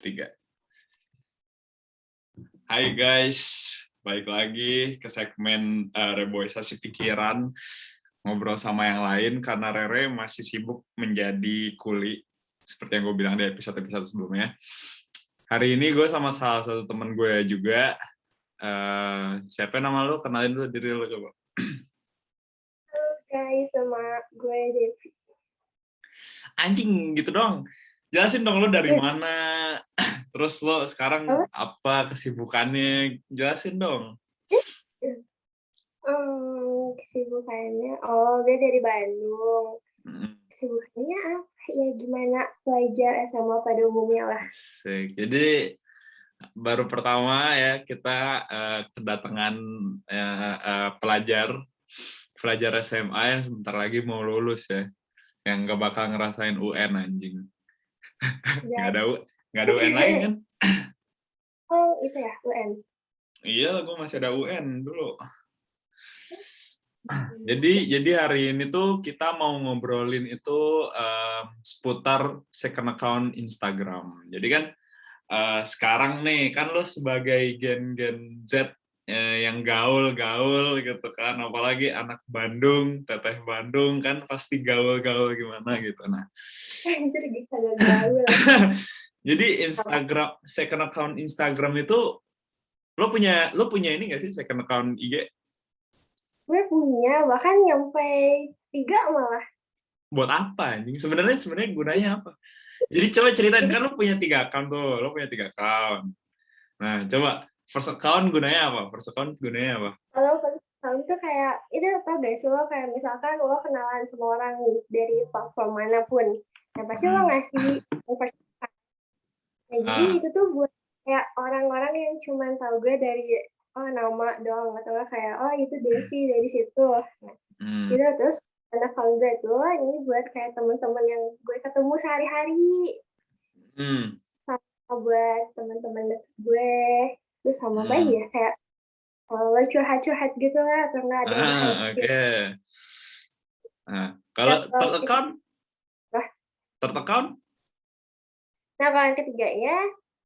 3. Hai guys, balik lagi ke segmen reboisasi pikiran, ngobrol sama yang lain karena Rere masih sibuk menjadi kuli, seperti yang gue bilang di episode-episode sebelumnya. Hari ini gue sama salah satu temen gue juga. Siapa nama lu? Kenalin dulu diri lu coba. Halo guys, sama gue Devi. Anjing gitu dong. Jelasin dong lu dari mana. Terus lo sekarang apa kesibukannya? Jelasin dong. Kesibukannya, gue dari Bandung. Kesibukannya apa? Ya gimana pelajar SMA pada umumnya lah. Asik. Jadi baru pertama ya kita kedatangan pelajar SMA yang sebentar lagi mau lulus ya, yang gak bakal ngerasain UN anjing. Nggak ada UN lagi kan? Oh itu ya UN. Iya, gue masih ada UN dulu. Jadi hari ini tuh kita mau ngobrolin itu seputar second account Instagram. Jadi kan sekarang nih kan lo sebagai gen Z yang gaul gitu kan, apalagi anak Bandung, teteh Bandung kan pasti gaul gimana gitu. Nah, Anjir bisa gaul. jadi Instagram second account Instagram itu lo punya ini nggak sih second account IG? Gue punya, bahkan nyampe 3 malah. Buat apa anjing? Sebenarnya gunanya apa? Jadi coba ceritain, kan lo punya 3 account tuh, lo punya 3 account. Nah, coba first account gunanya apa? Kalau tahun tuh kayak, itu tau gak sih lo kayak misalkan lo kenalan sama orang nih dari platform manapun. Nah pasti lo ngasih first account. Nah jadi itu tuh buat kayak orang-orang yang cuma tahu gue dari nama doang, atau kayak itu Devi dari situ. Nah, gitu terus ada account gue tuh ini buat kayak teman-teman yang gue ketemu sehari-hari. Sama buat teman-teman deket gue, terus sama apa ya kayak lo curhat-curhat gitu lah, atau enggak ada yang harus Nah, kalau third account? Nah kalau yang ketiganya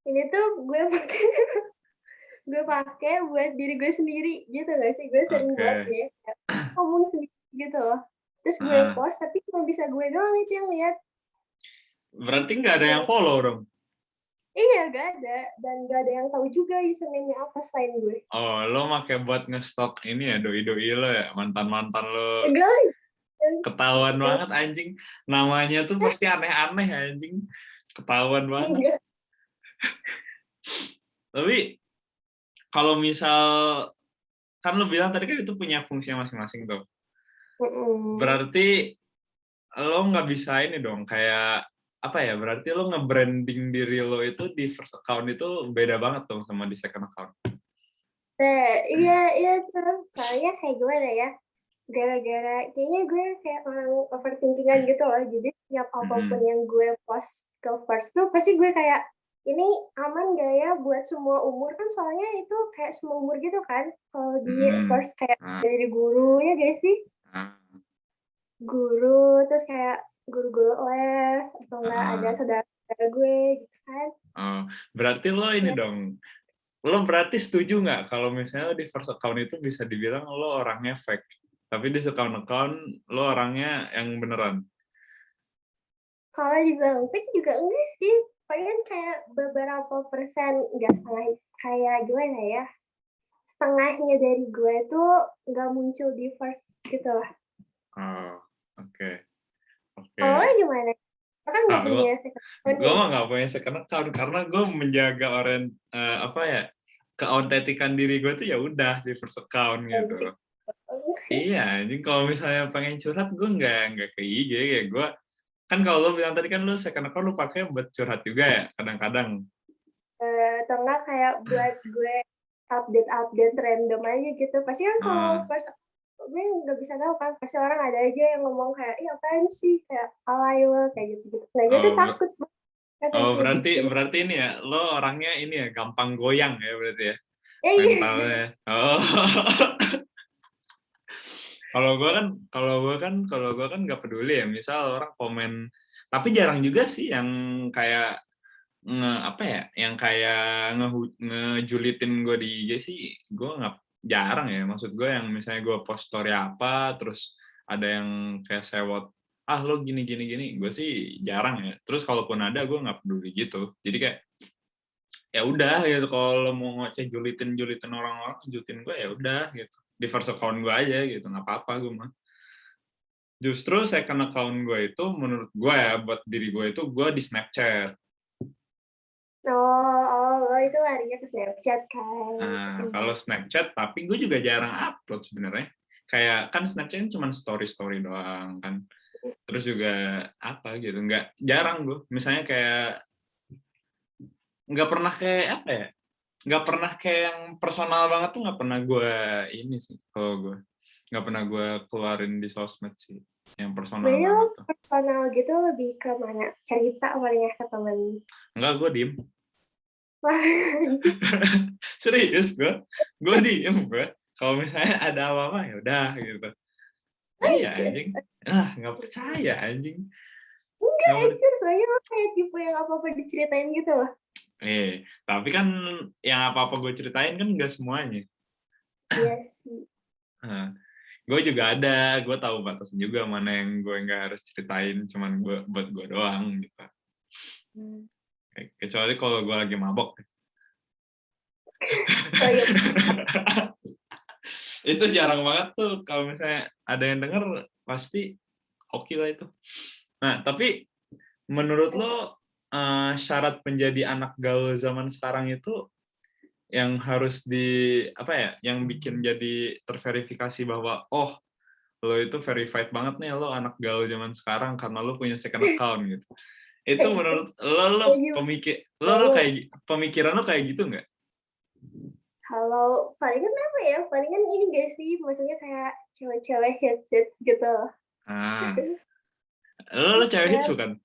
ini tuh gue pakai buat diri gue sendiri gitu gak sih, gue sering banget ya ngomong sendiri gitu loh, terus gue post tapi cuma bisa gue doang itu yang lihat. Berarti nggak ada yang follow dong? Iya gak ada, dan gak ada yang tahu juga username-nya apa selain gue. Oh, lo pakai buat ngestok ini ya, doi-doi lo ya, mantan-mantan lo. Enggak. Ketahuan banget anjing, namanya tuh pasti aneh-aneh anjing, ketahuan banget. Enggak. Tapi kalau misal kan lo bilang tadi kan itu punya fungsinya masing-masing tuh, berarti lo nggak bisa ini dong, kayak apa ya, berarti lo nge-branding diri lo itu di first account itu beda banget dong sama di second account. Iya tuh, soalnya kayak gimana ya, gara-gara kayaknya gue kayak orang overthinkingan gitu loh, jadi setiap apapun yang gue post ke first tuh pasti gue kayak ini aman gak ya buat semua umur, kan soalnya itu kayak semua umur gitu kan kalau di first, kayak dari gurunya guys sih, guru, terus kayak guru-guru les, atau enggak ada saudara gue gitu kan. Berarti lo ini dong, lo berarti setuju nggak kalau misalnya di first account itu bisa dibilang lo orangnya fake, tapi di second account lo orangnya yang beneran? Kalau dibilang fake juga enggak sih, paling kayak beberapa persen, enggak setengah, kayak gimana ya, setengahnya dari gue tuh nggak muncul di first gitu lah. Oke. Kalau lo gimana? Lo kan nggak punya second account. Gue mah nggak punya second account karena gue menjaga keautentikan diri gue tuh ya udah di first account gitu. Iya, jadi kalau misalnya pengen curhat gue nggak ke IG ya. Gue kan kalau lo bilang tadi kan lo second account lo pakai buat curhat juga ya kadang-kadang. Atau enggak kayak buat gue update random aja gitu. Pasti kan kalau first gue nggak bisa tahu kan, pasti orang ada aja yang ngomong kayak apaan sih, kayak alay lo kayak gitu. Nah gue tuh takut berarti ini ya, lo orangnya ini ya gampang goyang ya berarti ya, mentalnya. Kalau gue kan nggak peduli ya, misal orang komen, tapi jarang juga sih yang kayak apa ya, yang kayak ngejulitin gue di IG sih, gue nggak jarang ya. Maksud gue yang misalnya gue post story apa, terus ada yang kayak sewot, lo gini gini gini, gue sih jarang ya. Terus kalaupun ada, gue nggak peduli gitu. Jadi kayak ya udah gitu, kalau mau ngoceh julitin orang-orang, julitin gue ya udah gitu. Di first account gue aja gitu, nggak apa-apa gue mah. Justru second account gue itu menurut gue ya, buat diri gue itu gue di Snapchat. Lo itu larinya ke Snapchat kan? Nah, kalau Snapchat, tapi gue juga jarang upload sebenarnya. Kayak kan Snapchat cuma story doang kan. Terus juga apa gitu, nggak jarang gue. Misalnya kayak nggak pernah kayak apa ya? Nggak pernah kayak yang personal banget tuh nggak pernah gue ini sih. Kalau gue nggak pernah gue keluarin di sosmed sih. Yang personal Berarti lo banget tuh. personal gitu lebih ke mana? Cerita paling ya ke temen? Enggak, gue diem. Wah, anjing. Serius gue diem gue. Kalau misalnya ada apa-apa ya udah gitu. Iya anjing. Nggak percaya anjing. Enggak, Nggak anjir. Soalnya lo kayak tipe yang apa-apa diceritain gitu loh. tapi kan yang apa-apa gue ceritain kan nggak semuanya. Iya sih. Nah, gue juga ada, gue tahu batasan juga mana yang gue nggak harus ceritain, cuman gue buat gue doang gitu. Kecuali kalau gue lagi mabok. Oh iya. Itu jarang banget tuh kalau misalnya ada yang denger, pasti oke lah itu. Nah, tapi menurut lo syarat menjadi anak gaul zaman sekarang itu yang harus apa ya, yang bikin jadi terverifikasi bahwa lo itu verified banget nih, lo anak gaul zaman sekarang karena lo punya second account gitu. Itu menurut lo kayak pemikiran lo kayak gitu nggak? Kalau palingan apa ya? Palingan ini gak sih? Maksudnya kayak cewek-cewek hits gitu. Lo cewek hits bukan?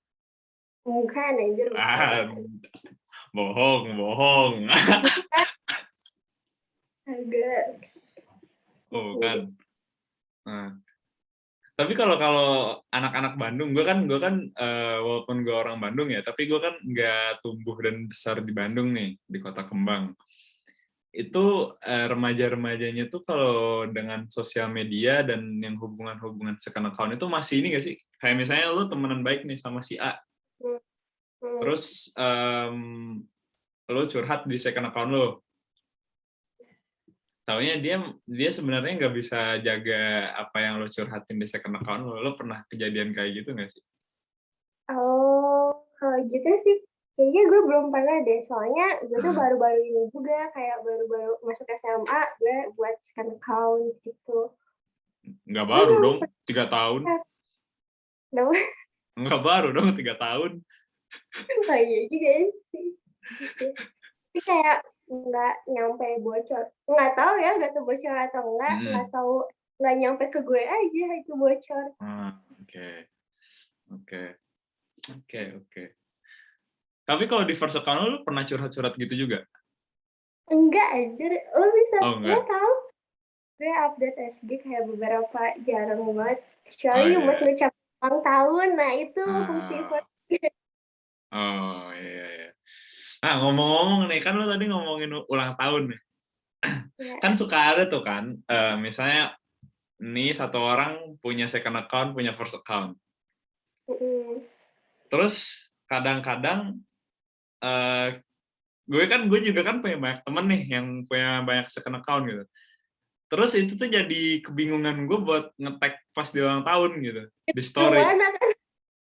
Bukan, anjir. Bukan. Bohong. Agak. Bukan. Tapi kalau anak-anak Bandung, gue kan walaupun gue orang Bandung ya, tapi gue kan nggak tumbuh dan besar di Bandung nih, di Kota Kembang. Itu remaja-remajanya tuh kalau dengan sosial media dan yang hubungan-hubungan second account itu masih ini nggak sih? Kayak misalnya lo temenan baik nih sama si A, terus lo curhat di second account lo. Taunya dia sebenarnya nggak bisa jaga apa yang lo curhatin di second account lo. Lo pernah kejadian kayak gitu nggak sih? Oh, kalau gitu sih kayaknya gue belum pernah deh. Soalnya gue tuh baru-baru ini juga, kayak baru-baru masuk SMA, gue buat second account gitu. Nggak baru dong, 3 tahun. Kenapa? Nggak baru dong, 3 tahun. Oh iya juga sih. Gitu. Tapi kayak nggak nyampe bocor. Nggak tahu ya, nggak tahu bocor atau nggak tahu, nggak nyampe ke gue aja itu bocor. Oke. Tapi kalau di first account lo pernah curhat-curhat gitu juga? Enggak, anjir. Lo bisa, lo Enggak. tahu gue update SG kayak beberapa jarang banget. Kecuali buat Iya. ngucap ulang tahun, nah itu fungsi first. Iya. Nah, ngomong-ngomong nih, kan lo tadi ngomongin ulang tahun nih. Ya. Kan suka ada tuh kan, misalnya nih satu orang punya second account, punya first account. Terus kadang-kadang gue juga kan punya banyak temen nih yang punya banyak second account gitu. Terus itu tuh jadi kebingungan gue buat nge-tag pas di ulang tahun gitu di story. Mana kan?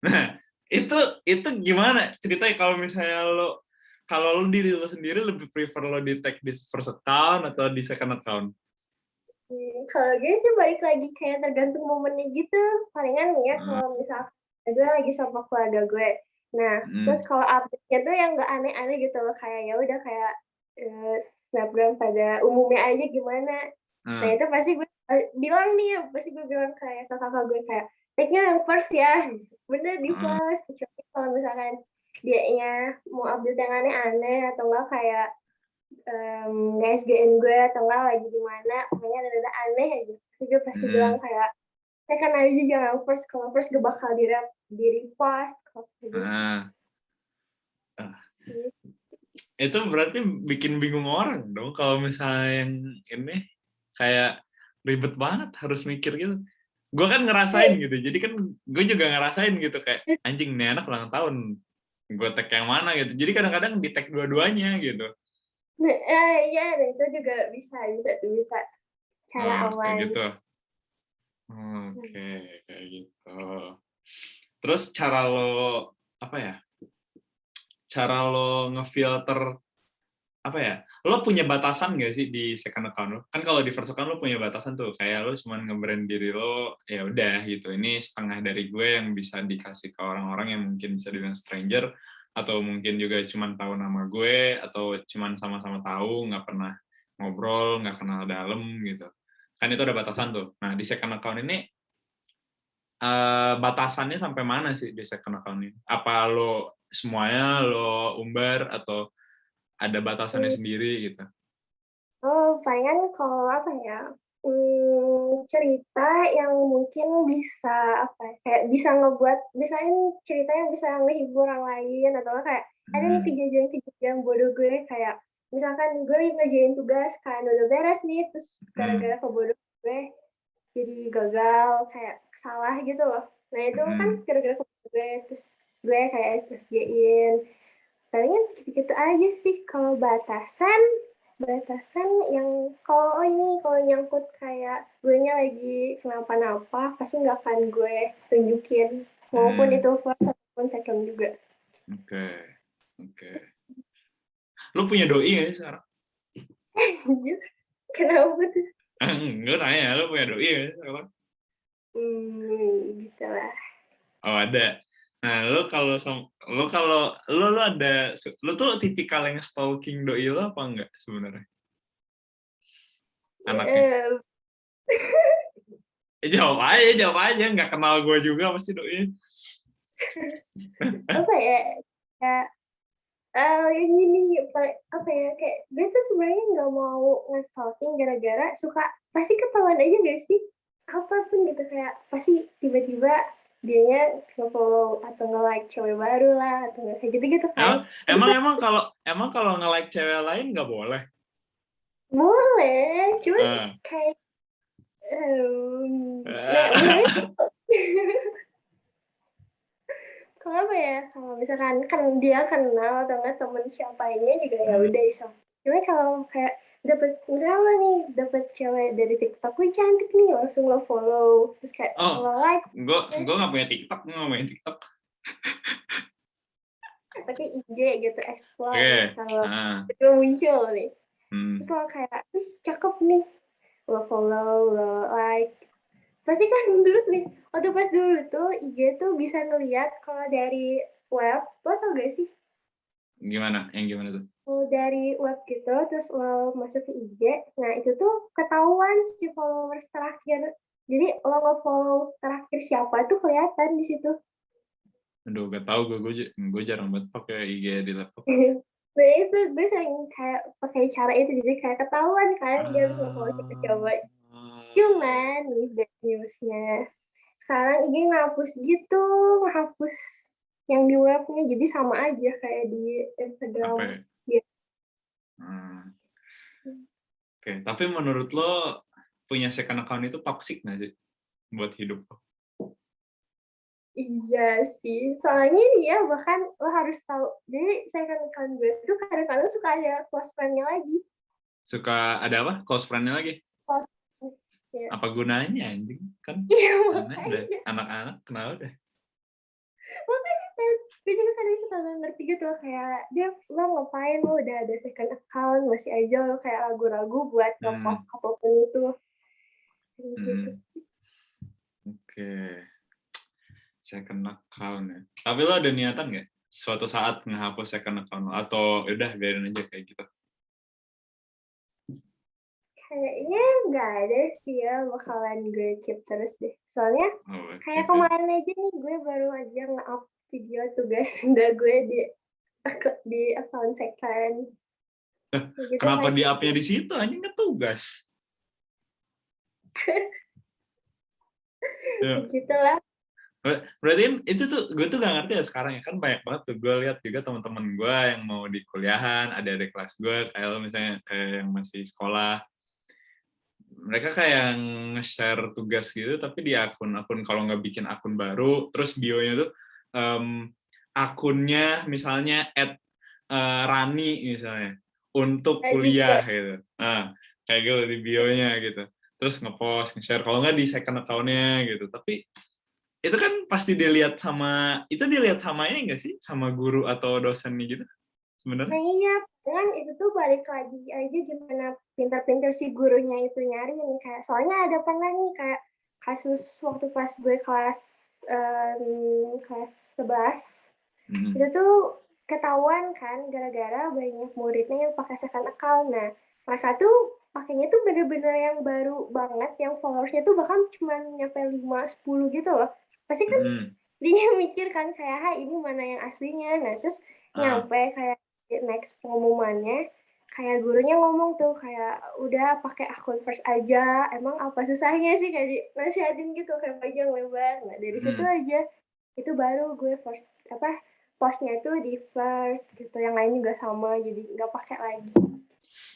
Nah, itu gimana ceritanya kalau lo diri lo sendiri lebih prefer lo di tag di first account atau di second account? Kalau gue sih balik lagi kayak tergantung momennya gitu. Palingan nih ya kalau misalkan gue lagi sama keluarga gue. Nah, terus kalau update-nya tuh yang nggak aneh-aneh gitu loh, kayak ya udah kayak Snapgram pada umumnya aja gimana. Nah itu pasti gue bilang kayak ke kakak gue kayak tag-nya yang first ya, bener di first. Kecuali kalau misalkan dianya mau update yang aneh-aneh atau enggak kayak nge-SG-in gue atau enggak lagi di mana, pokoknya ada aneh aja. Terus gue pasti bilang kayak tekan aja jangan first, kalau first gue bakal di repost. sih. Itu berarti bikin bingung orang dong kalau misalnya yang ini kayak ribet banget harus mikir gitu. Gue kan ngerasain gitu, jadi kan gue juga ngerasain gitu kayak anjing nih anak ulang tahun, gue tag yang mana gitu. Jadi kadang-kadang di tag dua-duanya gitu. Nah, iya, itu juga bisa cara Kayak aman. gitu. Oke, kayak gitu. Terus cara lo apa ya? Cara lo ngefilter apa ya? Lo punya batasan nggak sih di second account lo? Kan kalau di first account lo punya batasan tuh, kayak lo cuma nge-brand diri lo, ya udah gitu. Ini setengah dari gue yang bisa dikasih ke orang-orang yang mungkin bisa dibilang stranger, atau mungkin juga cuma tahu nama gue, atau cuma sama-sama tahu, nggak pernah ngobrol, nggak kenal dalam gitu. Kan itu ada batasan tuh. Nah di second account ini batasannya sampai mana sih di second account ini? Apa lo semuanya lo umbar atau ada batasannya sendiri gitu? Oh, palingan kalau apa ya, cerita yang mungkin bisa apa ya, kayak bisa ngebuat, misalnya cerita yang bisa ngehibur orang lain, atau kayak ada nih kejadian-kejadian bodoh gue, kayak misalkan gue lagi ngerjain tugas kan udah beres nih, terus gara-gara kebodohan gue jadi gagal, kayak salah gitu loh. Nah itu kan gara-gara kebodohan gue, terus gue kayak SSG-in. Palingan gitu-gitu aja sih. Kalau batasan yang kalau nyangkut kayak gue nya lagi kenapa-napa, pasti nggak akan gue tunjukin, walaupun itu first ataupun second juga. Oke, oke. Lu punya doi nggak sih sekarang? Kenapa tuh? Enggak nanya, lu punya doi nggak sih sekarang? Gitu lah. Oh ada. Nah, lu ada, lu tuh tipikal yang stalking doi lu apa enggak sebenarnya? Anaknya. Eh, Jawab aja, nggak kenal gue juga pasti doi. apa ya? Kayak gini, apa ya, kayak gue tuh sebenarnya nggak mau nge-stalking gara-gara suka pasti ketahuan aja gak sih? Apapun gitu, kayak pasti tiba-tiba dianya nge-follow atau nge-like cewek baru lah, atau nggak kayak gitu-gitu kan. Emang kalau nge-like cewek lain nggak boleh? Boleh, cuman Ah. kayak nggak boleh. Kalau apa ya, kalau misalkan kan dia kenal atau nggak temen siapanya juga ya udah iso. Cuma kalau kayak dapet misalnya lo nih dapet cewek dari TikTok, gue cantik nih, langsung lo follow, terus kayak lo like, gue nggak punya TikTok, pakai IG gitu, explore. Oke. Nah, kalau itu muncul nih, terus lo kayak, cakep nih, lo follow, lo like, pasti kan terus nih, waktu pas dulu tuh IG tuh bisa ngeliat kalau dari web, lo tau gak sih? Gimana? Yang gimana tuh? Dari web gitu, terus lo masuk ke IG, nah itu tuh ketahuan si followers terakhir. Jadi lo nge-follow terakhir siapa tuh kelihatan di situ. Aduh, gak tau gue jarang banget pakai IG di laptop. Nah itu gue sering kayak pakai cara itu, jadi kayak ketahuan kan dia harus nge-follow siapa coba. Cuman nih bad newsnya, sekarang IG ngapus gitu, ngapus yang di webnya, jadi sama aja kayak di Instagram. Ya? Oke, tapi menurut lo punya second account itu toxic nggak sih buat hidup lo? Iya sih, soalnya ya bahkan lo harus tahu, jadi second account gue tuh kadang-kadang suka ada close friend-nya lagi. Suka ada apa? Close friend-nya lagi? Close friend, ya. Apa gunanya anjing? Kan Iya, aneh deh. makanya. Anak-anak kenal deh. Makanya kan, gue juga kadang suka gak ngerti gitu loh, kayak dia, lo ngapain, lo udah ada second account, masih aja lo kayak ragu-ragu buat nge-post apapun itu. Gitu sih. Oke. Second account ya. Tapi lo ada niatan nggak suatu saat ngehapus second account lo? Atau udah biarin aja kayak gitu? Kayaknya nggak ada sih ya, bakalan gue keep terus deh. Soalnya kayak gitu. kemarin aja nih, gue baru aja nge-up video tugas udah gue di account second. Gitu Kenapa kan. di up-nya di situ? Anjing kan tugas. Ya. Begitulah. Berarti itu tuh gue tuh gak ngerti ya sekarang ya, kan banyak banget tuh gue lihat juga teman-teman gue yang mau di kuliahan, ada adik kelas gue kayak lo misalnya kayak yang masih sekolah, mereka kayak nge-share tugas gitu tapi di akun-akun, kalau nggak bikin akun baru terus bionya tuh akunnya misalnya @Rani misalnya untuk Dan kuliah juga gitu, nah kayak gitu di bionya gitu, terus nge-post, nge-share, kalau nggak di second account-nya gitu. Tapi itu kan pasti dilihat sama ini nggak sih, sama guru atau dosennya gitu sebenarnya? nah iya, kan itu tuh balik lagi aja gimana pintar-pintar si gurunya itu nyariin, kayak soalnya ada pernah nih kayak kasus waktu pas gue kelas 11, itu Hmm. tuh ketahuan kan gara-gara banyak muridnya yang pakai second account. Nah, mereka tuh pakainya tuh bener-bener yang baru banget, yang followersnya tuh bahkan cuma nyampe 5-10 gitu loh. Pasti kan Hmm. dia mikir kan kayak, "Hai, ini mana yang aslinya?" Nah, terus Ah. nyampe kayak next pengumumannya, kayak gurunya ngomong tuh kayak, "Udah pakai akun first aja, emang apa susahnya sih?" Kayak nasihatin gitu kayak panjang lebar. Nah, dari situ Hmm. aja itu baru gue postnya itu di first gitu, yang lain juga sama, jadi nggak pakai lagi.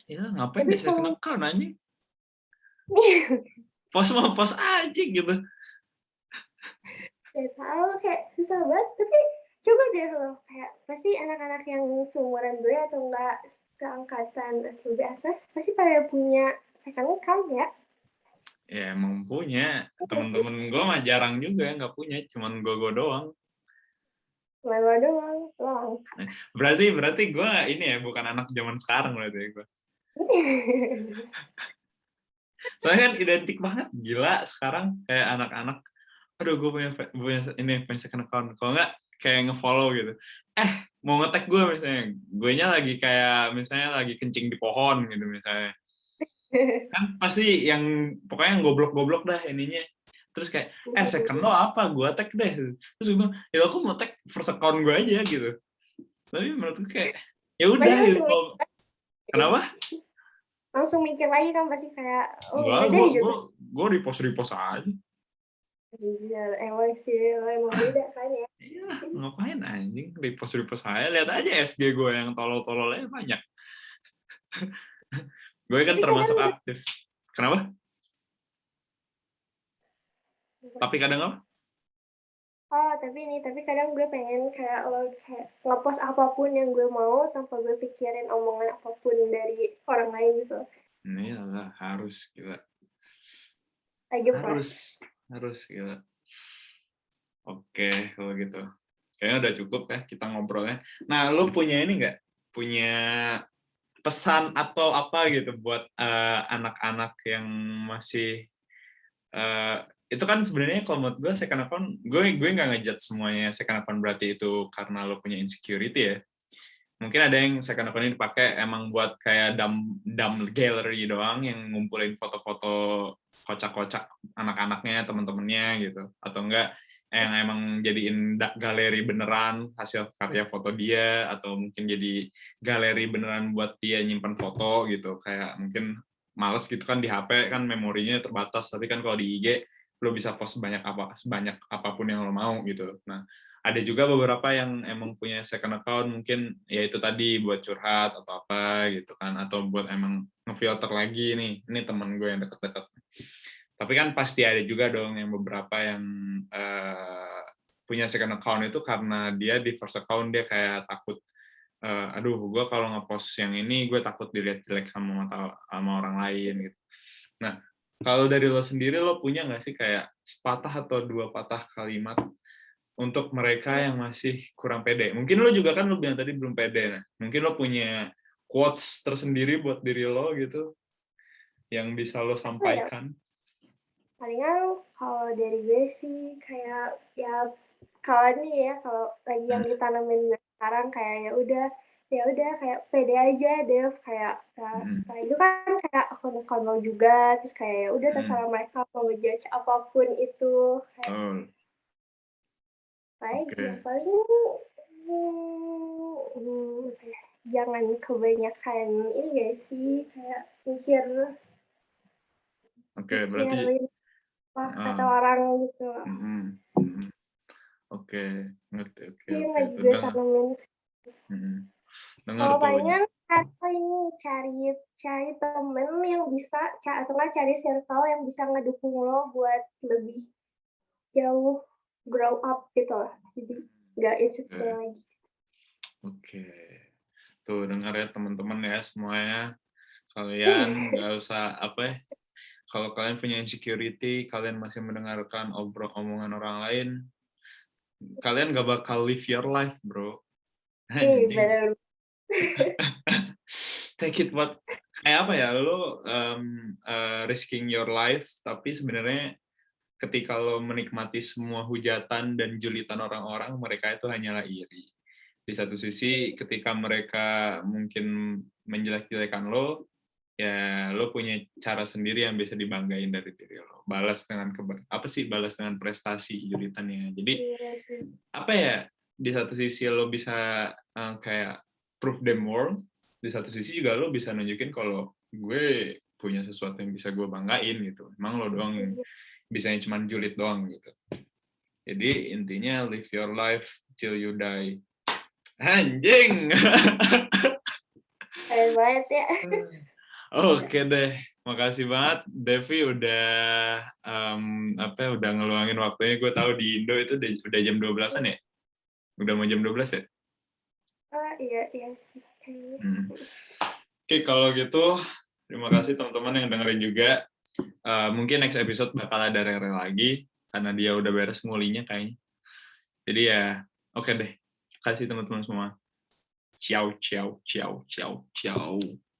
Ya ngapain Tapi deh second kalau account anjing, post mah post aja gitu. nggak tahu kayak susah banget, tapi coba deh lo kayak pasti anak-anak yang seumuran gue atau enggak seangkatan atau lebih atas pasti pada punya second account ya. Ya emang punya, temen-temen gue mah jarang juga yang nggak punya, cuman gue doang. Lewat doang, doang. Berarti gue ini ya bukan anak zaman sekarang berarti ya gue. Soalnya kan identik banget, gila sekarang kayak anak-anak, aduh gue punya second account, kalau nggak kayak nge-follow gitu. Mau nge-tag gue misalnya, gue nya lagi kayak misalnya lagi kencing di pohon gitu misalnya. Kan pasti yang pokoknya yang goblok-goblok dah ininya. Terus kayak, second lo apa? Gue tag deh. Terus gue bilang, ya aku mau tag first account gue aja gitu. Tapi menurut gue kayak, ya Pasti udah gitu. langsung mikir, Kenapa? langsung mikir lagi kan pasti kayak, oh Enggak, udah deh gitu. gue repost aja. Iya, emang sih, lo emang beda kan ya. Iya, ngapain anjing, repost aja. Lihat aja SG gue yang tolol-tololnya banyak. Gue kan Tapi kadang termasuk aktif. Kenapa? Tapi kadang apa? tapi kadang gue pengen kayak lo kayak ngepost apapun yang gue mau tanpa gue pikirin omongan apapun dari orang lain gitu. Ini lah harus gila. Lagi pas. Harus gila. Oke, kalau gitu. Kayaknya udah cukup ya kita ngobrolnya. Nah, lu punya ini nggak? Punya pesan atau apa gitu buat anak-anak yang masih eh, itu kan sebenarnya kalau menurut gue second account, gue nggak ngejudge semuanya second account berarti itu karena lo punya insecurity ya. Mungkin ada yang second account ini dipakai emang buat kayak dumb gallery doang yang ngumpulin foto-foto kocak-kocak anak-anaknya, teman-temannya gitu. Atau enggak yang emang jadiin galeri beneran hasil karya foto dia, atau mungkin jadi galeri beneran buat dia nyimpan foto gitu. Kayak mungkin males gitu kan di HP kan memorinya terbatas, tapi kan kalau di IG lo bisa post sebanyak apapun yang lo mau gitu. Nah, ada juga beberapa yang emang punya second account mungkin ya itu tadi buat curhat atau apa gitu kan, atau buat emang ngefilter lagi nih ini temen gue yang deket-deket. Tapi kan pasti ada juga dong yang beberapa yang punya second account itu karena dia di first account dia kayak takut, aduh gue kalau ngepost yang ini gue takut dilihat jelek sama orang lain gitu. Nah, kalau dari lo sendiri lo punya nggak sih kayak sepatah atau dua patah kalimat untuk mereka yang masih kurang pede? Mungkin lo juga kan lo bilang tadi belum pede. Nah, mungkin lo punya quotes tersendiri buat diri lo gitu yang bisa lo Oh ya, sampaikan. palingan kalau dari gue sih kayak ya kalau nih ya kalau lagi yang Hmm. ditanamin sekarang kayak ya udah kayak pede aja deh kayak Hmm. kayak itu kan kayak akun-akun lo juga terus kayak ya udah Hmm. terserah mereka mau ngejudge apapun itu kayak Oh, lagi yang oke. paling jangan kebanyakan ini gak sih kayak Oke, berarti mikirin apa kata ah, orang gitu. mm, mm. Oke, ngerti. Oke, Iya, oke. nggak Tuh juga dengar. tanemin. Mhm. Dengar Kalau tuh. palingan atau ini cari temen yang bisa atau nggak cari circle yang bisa ngedukung lo buat lebih jauh grow up gitu lah. Jadi nggak insecure Oke. lagi. Oke. Tuh dengar ya teman-teman ya semuanya. Kalian nggak usah apa ya, kalau kalian punya insecurity, kalian masih mendengarkan omongan orang lain, kalian nggak bakal live your life, bro. Nih, Anjing. bener. Take it what kayak apa ya, lo risking your life, tapi sebenarnya ketika lo menikmati semua hujatan dan julitan orang-orang, mereka itu hanyalah iri. Di satu sisi, ketika mereka mungkin menjelek-jelekan lo, ya lo punya cara sendiri yang bisa dibanggain dari diri lo. Balas dengan balas dengan prestasi julitannya. Jadi Iya sih. apa ya? Di satu sisi lo bisa kayak prove them wrong, di satu sisi juga lo bisa nunjukin kalau gue punya sesuatu yang bisa gue banggain gitu. Emang lo doang yang bisanya cuma julid doang gitu. Jadi intinya live your life till you die. Anjing. Keren banget ya. Oke deh, makasih banget Devi udah udah ngeluangin waktunya. Gue tahu di Indo itu udah jam 12-an ya? Udah mau jam 12 ya? Iya sih. Oke, kalau gitu terima kasih teman-teman yang dengerin juga. Mungkin next episode bakal ada Rere lagi karena dia udah beres ngulinya kayaknya. Jadi ya, oke deh. Kasih teman-teman semua. Ciao, ciao, ciao, ciao, ciao.